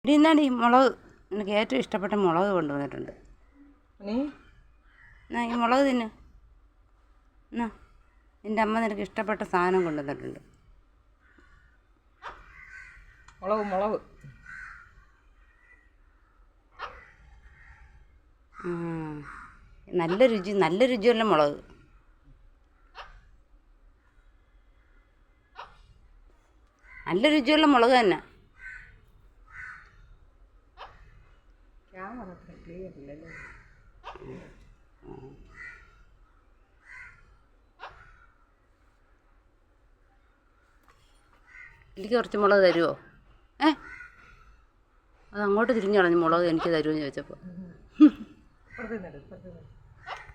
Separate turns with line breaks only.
ഇനി എന്നാണ് ഈ മുളക് എനിക്ക് ഏറ്റവും ഇഷ്ടപ്പെട്ട മുളക് കൊണ്ടുവന്നിട്ടുണ്ട്. എന്നാ ഈ മുളക് തിന്ന്. എന്നാ എൻ്റെ അമ്മ നിനക്ക് ഇഷ്ടപ്പെട്ട സാധനം കൊണ്ടുവന്നിട്ടുണ്ട്.
മുളക്
നല്ല രുചിയുള്ള മുളക്. നല്ല രുചിയുള്ള മുളക് തന്നെ. എനിക്ക് കുറച്ച് മുളക് തരുമോ? അത് അങ്ങോട്ട് തിരിഞ്ഞു കളഞ്ഞു. മുളക് എനിക്ക് തരുമോ എന്ന് ചോദിച്ചപ്പോൾ